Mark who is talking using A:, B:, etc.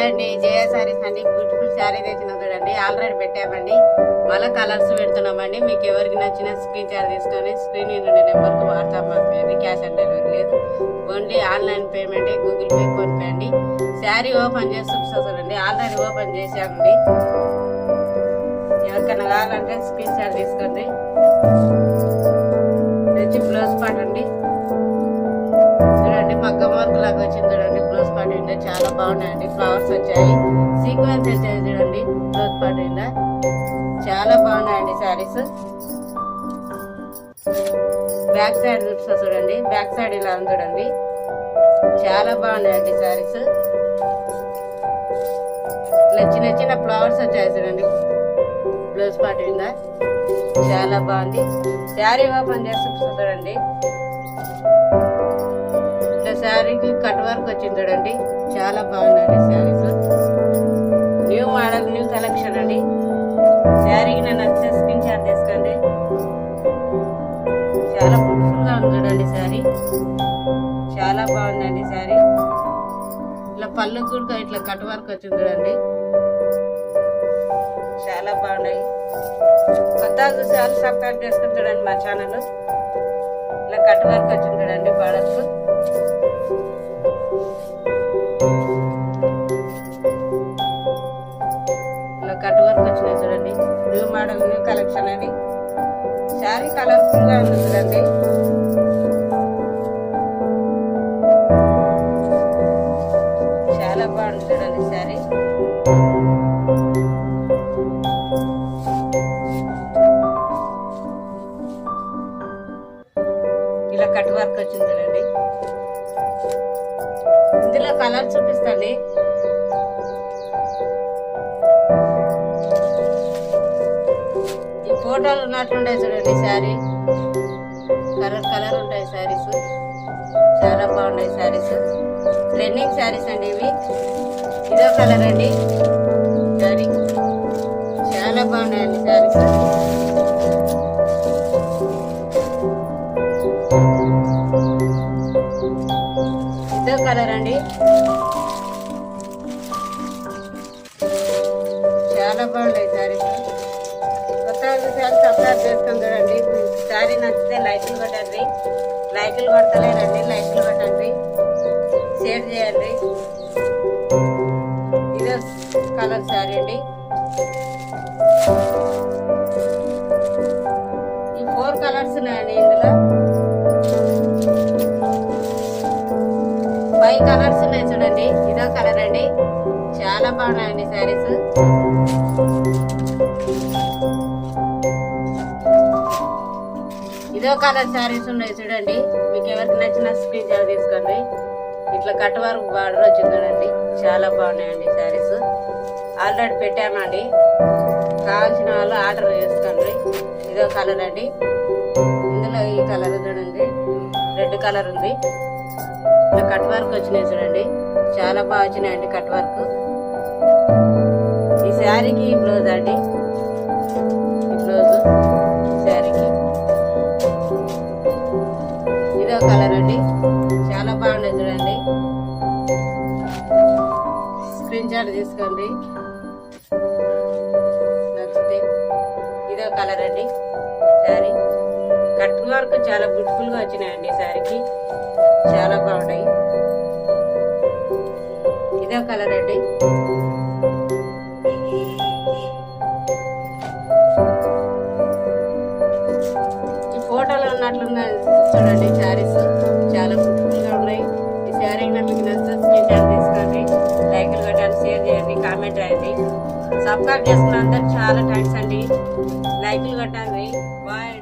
A: Hi అండి, జయ సారీస్ అండి. Beautiful sari తెచ్చిన చూడండి, ఆల్రెడీ పెట్టామండి. మళ్ళీ కలర్స్ పెడుతున్నామండి. మీకు ఎవరికి నచ్చిన స్క్రీన్ షాట్ తీసుకొని స్క్రీన్ నుండి నెంబర్కి వాట్సాప్ పంపించండి. క్యాష్ ఆన్ డెలివరీ లేదు, only online payment, Google pay, phone pay అండి. శారీ ఓపెన్ చేసి చూపిస్తుందండి, ఆల్రెడీ ఓపెన్ చేసామండి. ఎవరికైనా కావాలంటే స్క్రీన్ షాట్ తీసుకోండి. తెచ్చి బ్లౌజ్ పార్ట్ అండి చూడండి, మగ్గం వర్క్ లాగా వచ్చింది చూడండి. బ్లౌజ్ పార్ట్ ఉండే చాలా బాగున్నాయండి. ఫ్లవర్స్ వచ్చాయి, సీక్వెన్స్ వచ్చాయి చూడండి. బ్లౌజ్ పార్ట్ ఉండే చాలా బాగున్నాయండి శారీస్. బ్యాక్ సైడ్ చూడండి, బ్యాక్ సైడ్ ఇలా ఉంది చూడండి, చాలా బాగున్నాయండి శారీస్. ఇలా చిన్న చిన్న ఫ్లవర్స్ వచ్చాయి చూడండి. బ్లౌజ్ పార్ట్ ఉందా చాలా బాగుంది. శారీ ఓపెన్ చేసి చూడండి, శారీకి కట్ వర్క్ వచ్చింది చూడండి, చాలా బాగుందండి saris. New model, new collection అండి. శారీకి నేను నచ్చే స్క్రీన్ షాట్ తీసుకోండి. చాలా బ్యూటిఫుల్ గా ఉంది చూడండి శారీ, చాలా బాగుందండి శారీ. ఇట్లా పళ్ళు కూడా ఇట్లా కట్ వర్క్ వచ్చింది చూడండి, చాలా బాగున్నాయి. కొత్తగా చూసి వాళ్ళు సబ్స్క్రైబ్ చేసుకుని చూడండి మా ఛానల్. ఇలా కట్ వర్క్ వచ్చింది చూడండి బార్డర్స్. ఇలా కట్ వర్క్ వచ్చినాయి చూడండి, న్యూ మోడల్, న్యూ కలెక్షన్ అని. శారీ కలర్ఫుల్ గా ఉంది చూడండి, చాలా బాగుంది చూడండి శారీ. ఇలా కట్ వర్క్ వచ్చింది చూడండి. ఇందులో కలర్ చూపిస్తాండి. ఈ ఫోటోలు ఉన్నట్లుంటాయి చూడండి శారీ, కలర్ కలర్ ఉంటాయి శారీస్, చాలా బాగున్నాయి శారీస్. ట్రెండింగ్ శారీస్ అండి ఇవి. ఇదో కలర్ అండి శారీ, చాలా బాగున్నాయండి శారీస్. ఇదో కలర్ అండి, చాలా బాగున్నాయి శారీస్. కొత్త శారీ సబ్స్క్రైబ్ చేసుకొని చూడండి. శారీ నచ్చితే లైకులు కొట్టండి, లైకులు కొడతలేరండి, లైకులు కొట్టండి, షేర్ చేయండి. ఇదో కలర్ శారీ అండి. ఈ 4 కలర్స్ ఉన్నాయండి ఇందులో, 5 కలర్స్ ఉన్నాయి చూడండి. ఇదో కలర్ అండి, చాలా బాగున్నాయండి శారీస్. ఇదో కలర్ శారీస్ ఉన్నాయి చూడండి. మీకు ఎవరికి నచ్చిన స్క్రీన్ షాట్ తీసుకోండి. ఇట్లా కట్ వర్క్ బార్డర్ వచ్చింది చూడండి, చాలా బాగున్నాయండి శారీస్. ఆల్రెడీ పెట్టామండి, కావాల్సిన వాళ్ళు ఆర్డర్ చేసుకోండి. ఇదో కలర్ అండి. ఇందులో ఈ కలర్ చూడండి, రెడ్ కలర్ ఉంది. ఇట్లా కట్ వర్క్ వచ్చినాయి చూడండి, చాలా బాగా వచ్చినాయండి కట్ వర్క్. ఈ శారీకి ఈ బ్లౌజ్ అండి, ఈ బ్లౌజ్ శారీకి. ఇదో కలర్ అండి, చాలా బాగుంది చూడండి. స్క్రీన్ షాట్ తీసుకోండి నచ్చితే. ఇదో కలర్ అండి శారీ, కట్ వర్క్ చాలా బ్యూటిఫుల్ గా వచ్చినాయండి శారీకి, చాలా బాగున్నాయి. ఇదో కలర్ అండి, ఈ ఫోటోలో ఉన్నట్లున్నాయి చూడండి శారీస్, చాలా బ్యూటిఫుల్ గా ఉన్నాయి. ఈ శారీ మీకు నచ్చితే స్క్రీన్ షాట్ తీసుకోండి, లైకులు కొట్టండి, షేర్ చేయండి, కామెంట్ రాయండి. సబ్స్క్రైబ్ చేసుకున్న అందరికి చాలా థ్యాంక్స్ అండి. లైకులు కొట్టండి. బాయ్.